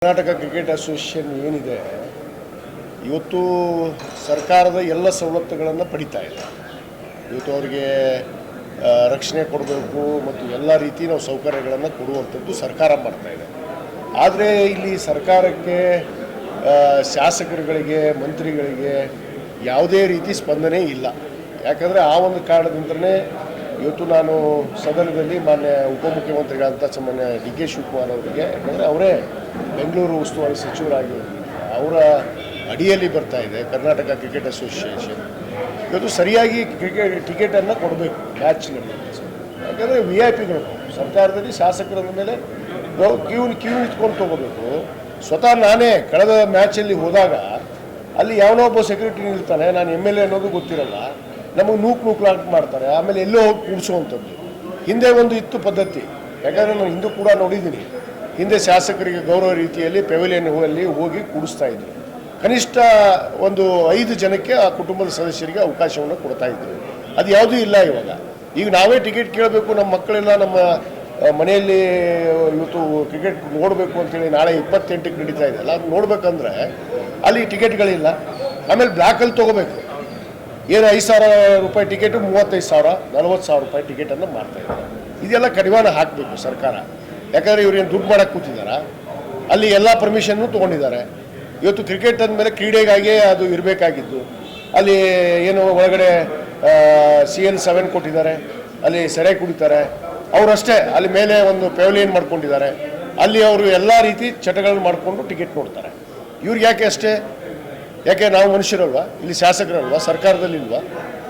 Karnataka cricket association ಏನಿದೆ ಇವತ್ತು ಸರ್ಕಾರದ ಎಲ್ಲ ಸವಲತ್ತುಗಳನ್ನು ಪಡಿತಾ ಇದೆ. ಇವತ್ತು ಅವರಿಗೆ ರಕ್ಷಣೆ ಕೊಡಬೇಕು ಮತ್ತು ಎಲ್ಲ ರೀತಿ ನಾವು ಸೌಕರ್ಯಗಳನ್ನು ಕೊಡುವಂಥದ್ದು ಸರ್ಕಾರ ಮಾಡ್ತಾ ಇದೆ. ಆದರೆ ಇಲ್ಲಿ ಸರ್ಕಾರಕ್ಕೆ ಶಾಸಕರುಗಳಿಗೆ ಮಂತ್ರಿಗಳಿಗೆ ಯಾವುದೇ ರೀತಿ ಸ್ಪಂದನೆ ಇಲ್ಲ. ಯಾಕಂದರೆ ಆ ಒಂದು ಕಾರಣದಿಂದಲೇ ಇವತ್ತು ನಾನು ಸದನದಲ್ಲಿ ಮಾನ್ಯ ಉಪಮುಖ್ಯಮಂತ್ರಿಗಳಂತ ಸಾಮಾನ್ಯ ಡಿ ಕೆ ಶಿವಕುಮಾರ್ ಅವರಿಗೆ, ಯಾಕಂದರೆ ಅವರೇ ಬೆಂಗಳೂರು ಉಸ್ತುವಾರಿ ಸಚಿವರಾಗಿರೋದ್ರಿಂದ ಅವರ ಅಡಿಯಲ್ಲಿ ಬರ್ತಾ ಇದೆ ಕರ್ನಾಟಕ ಕ್ರಿಕೆಟ್ ಅಸೋಸಿಯೇಷನ್. ಇವತ್ತು ಸರಿಯಾಗಿ ಟಿಕೆಟನ್ನು ಕೊಡಬೇಕು ಮ್ಯಾಚ್ನಲ್ಲಿ. ಯಾಕಂದರೆ VIP ಗಳು ಸರ್ಕಾರದಲ್ಲಿ ಶಾಸಕರ ಮೇಲೆ ಕ್ಯೂ ನಿಂತ್ಕೊಂಡು ತೊಗೋಬೇಕು. ಸ್ವತಃ ನಾನೇ ಕಳೆದ ಮ್ಯಾಚಲ್ಲಿ ಹೋದಾಗ ಅಲ್ಲಿ ಯಾವನೋ ಒಬ್ಬ ಸೆಕ್ಯೂರಿಟಿ ನಿಲ್ತಾನೆ, ನಾನು MLA ಅನ್ನೋದು ಗೊತ್ತಿರಲ್ಲ, ನಮಗೆ ನೂಕು ಮಾಡ್ತಾರೆ, ಆಮೇಲೆ ಎಲ್ಲೋ ಹೋಗಿ ಕೂಡಿಸುವಂಥದ್ದು. ಹಿಂದೆ ಒಂದು ಇತ್ತು ಪದ್ಧತಿ, ಯಾಕಂದರೆ ನಾನು ಹಿಂದೂ ಕೂಡ ನೋಡಿದ್ದೀನಿ. ಹಿಂದೆ ಶಾಸಕರಿಗೆ ಗೌರವ ರೀತಿಯಲ್ಲಿ ಪೆವಿಲಿಯನ್ ಅಲ್ಲಿ ಹೋಗಿ ಕೂಡಿಸ್ತಾ ಇದ್ರು. ಕನಿಷ್ಠ ಒಂದು 5 ಜನಕ್ಕೆ ಆ ಕುಟುಂಬದ ಸದಸ್ಯರಿಗೆ ಅವಕಾಶವನ್ನು ಕೊಡ್ತಾ ಇದ್ರು. ಅದು ಯಾವುದೂ ಇಲ್ಲ ಇವಾಗ. ಈಗ ನಾವೇ ಟಿಕೆಟ್ ಕೇಳಬೇಕು, ನಮ್ಮ ಮಕ್ಕಳೆಲ್ಲ ನಮ್ಮ ಮನೆಯಲ್ಲಿ ಇವತ್ತು ಕ್ರಿಕೆಟ್ ನೋಡಬೇಕು ಅಂತೇಳಿ ನಾಳೆ 28ಕ್ಕೆ ನಡೀತಾ ಇದೆ ಅಲ್ಲ, ಅದು ನೋಡ್ಬೇಕಂದ್ರೆ ಅಲ್ಲಿ ಟಿಕೆಟ್ಗಳಿಲ್ಲ. ಆಮೇಲೆ ಬ್ಲ್ಯಾಕಲ್ಲಿ ತೊಗೋಬೇಕು. ಏನು 5,000 ರೂಪಾಯಿ ಟಿಕೆಟು 35,000 40,000 ರೂಪಾಯಿ ಟಿಕೆಟನ್ನು ಮಾಡ್ತಾಯಿದ್ದಾರೆ. ಇದೆಲ್ಲ ಕಡಿವಾಣ ಹಾಕಬೇಕು ಸರ್ಕಾರ. ಯಾಕಂದರೆ ಇವ್ರೇನು ದುಡ್ಡು ಮಾಡೋಕ್ಕೆ ಕೂತಿದ್ದಾರೆ, ಅಲ್ಲಿ ಎಲ್ಲ ಪರ್ಮಿಷನ್ನು ತೊಗೊಂಡಿದ್ದಾರೆ. ಇವತ್ತು ಕ್ರಿಕೆಟ್ ಅಂದಮೇಲೆ ಕ್ರೀಡೆಗಾಗಿ ಅದು ಇರಬೇಕಾಗಿದ್ದು, ಅಲ್ಲಿ ಏನು ಒಳಗಡೆ CL7 ಕೊಟ್ಟಿದ್ದಾರೆ, ಅಲ್ಲಿ ಸೆರೆ ಕುಡಿತಾರೆ ಅವರಷ್ಟೇ. ಅಲ್ಲಿ ಮೇಲೆ ಒಂದು ಪೆವಿಲಿಯನ್ ಮಾಡ್ಕೊಂಡಿದ್ದಾರೆ, ಅಲ್ಲಿ ಅವರು ಎಲ್ಲ ರೀತಿ ಚಟಗಳನ್ನು ಮಾಡಿಕೊಂಡು ಟಿಕೆಟ್ ನೋಡ್ತಾರೆ. ಇವ್ರಿಗೆ ಯಾಕೆ ಅಷ್ಟೇ? ಯಾಕೆ ನಾವು ಮನುಷ್ಯರಲ್ವಾ? ಇಲ್ಲಿ ಶಾಸಕರಲ್ವಾ? ಸರ್ಕಾರದಲ್ಲಿ ಇಲ್ವಾ?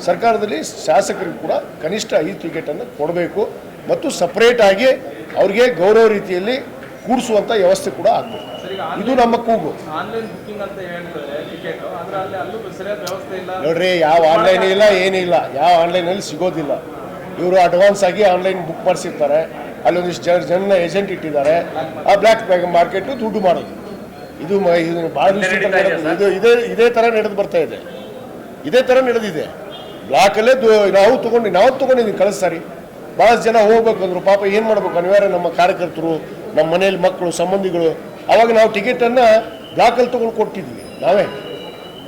ಸರ್ಕಾರದಲ್ಲಿ ಶಾಸಕರಿಗೆ ಕೂಡ ಕನಿಷ್ಠ 5 ಟಿಕೆಟನ್ನು ಕೊಡಬೇಕು ಮತ್ತು ಸಪ್ರೇಟಾಗಿ ಅವ್ರಿಗೆ ಗೌರವ ರೀತಿಯಲ್ಲಿ ಕೂಡಿಸುವಂಥ ವ್ಯವಸ್ಥೆ ಕೂಡ ಆಗಬೇಕು. ಇದು ನಮ್ಮ ಕೂಗು. ನೋಡ್ರಿ, ಯಾವ ಆನ್ಲೈನ್ ಇಲ್ಲ, ಏನಿಲ್ಲ, ಯಾವ ಆನ್ಲೈನಲ್ಲಿ ಸಿಗೋದಿಲ್ಲ. ಇವರು ಅಡ್ವಾನ್ಸ್ ಆಗಿ ಆನ್ಲೈನ್ ಬುಕ್ ಮಾಡಿಸಿರ್ತಾರೆ, ಅಲ್ಲೊಂದಿಷ್ಟು ಜನ ಏಜೆಂಟ್ ಇಟ್ಟಿದ್ದಾರೆ, ಆ ಬ್ಲ್ಯಾಕ್ ಮಾರ್ಕೆಟು ದುಡ್ಡು ಮಾಡೋದು. ಇದು ಭಾಳ ಇದೇ ಥರ ನಡೆದು ಬರ್ತಾ ಇದೆ. ಇದೇ ಥರ ನಡೆದಿದೆ. ಬ್ಲಾಕಲ್ಲೇ ನಾವು ತೊಗೊಂಡಿದ್ದೀವಿ ಕಳೆದ ಸಾರಿ. ಭಾಳಷ್ಟು ಜನ ಹೋಗ್ಬೇಕಂದ್ರು, ಪಾಪ ಏನು ಮಾಡ್ಬೇಕು, ಅನಿವಾರ್ಯ ನಮ್ಮ ಕಾರ್ಯಕರ್ತರು, ನಮ್ಮ ಮನೇಲಿ ಮಕ್ಕಳು ಸಂಬಂಧಿಗಳು. ಆವಾಗ ನಾವು ಟಿಕೆಟನ್ನು ಬ್ಲಾಕಲ್ಲಿ ತೊಗೊಂಡು ಕೊಟ್ಟಿದ್ವಿ ನಾವೇ.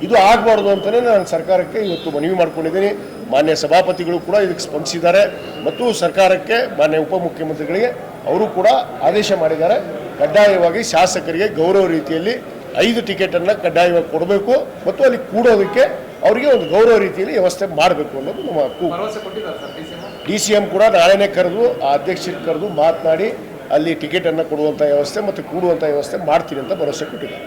ಇದು ಆಗಬಾರ್ದು ಅಂತಲೇ ನಾನು ಸರ್ಕಾರಕ್ಕೆ ಇವತ್ತು ಮನವಿ ಮಾಡ್ಕೊಂಡಿದ್ದೀನಿ. ಮಾನ್ಯ ಸಭಾಪತಿಗಳು ಕೂಡ ಇದಕ್ಕೆ ಸ್ಪಂದಿಸಿದ್ದಾರೆ ಮತ್ತು ಸರ್ಕಾರಕ್ಕೆ ಮಾನ್ಯ ಉಪಮುಖ್ಯಮಂತ್ರಿಗಳಿಗೆ ಅವರು ಕೂಡ ಆದೇಶ ಮಾಡಿದ್ದಾರೆ. ಕಡ್ಡಾಯವಾಗಿ ಶಾಸಕರಿಗೆ ಗೌರವ ರೀತಿಯಲ್ಲಿ 5 ಟಿಕೆಟನ್ನು ಕಡ್ಡಾಯವಾಗಿ ಕೊಡಬೇಕು ಮತ್ತು ಅಲ್ಲಿ ಕೂಡೋದಕ್ಕೆ ಅವರಿಗೆ ಒಂದು ಗೌರವ ರೀತಿಯಲ್ಲಿ ವ್ಯವಸ್ಥೆ ಮಾಡಬೇಕು ಅನ್ನೋದು ನಮ್ಮ ಕೂಗು. DCM ಕೂಡ ನಾಳೆನೇ ಕರೆದು ಆ ಅಧ್ಯಕ್ಷರಿಗೆ ಕರೆದು ಮಾತನಾಡಿ ಅಲ್ಲಿ ಟಿಕೆಟನ್ನು ಕೊಡುವಂಥ ವ್ಯವಸ್ಥೆ ಮತ್ತು ಕೂಡುವಂಥ ವ್ಯವಸ್ಥೆ ಮಾಡ್ತೀನಿ ಅಂತ ಭರವಸೆ ಕೊಟ್ಟಿದ್ದಾರೆ.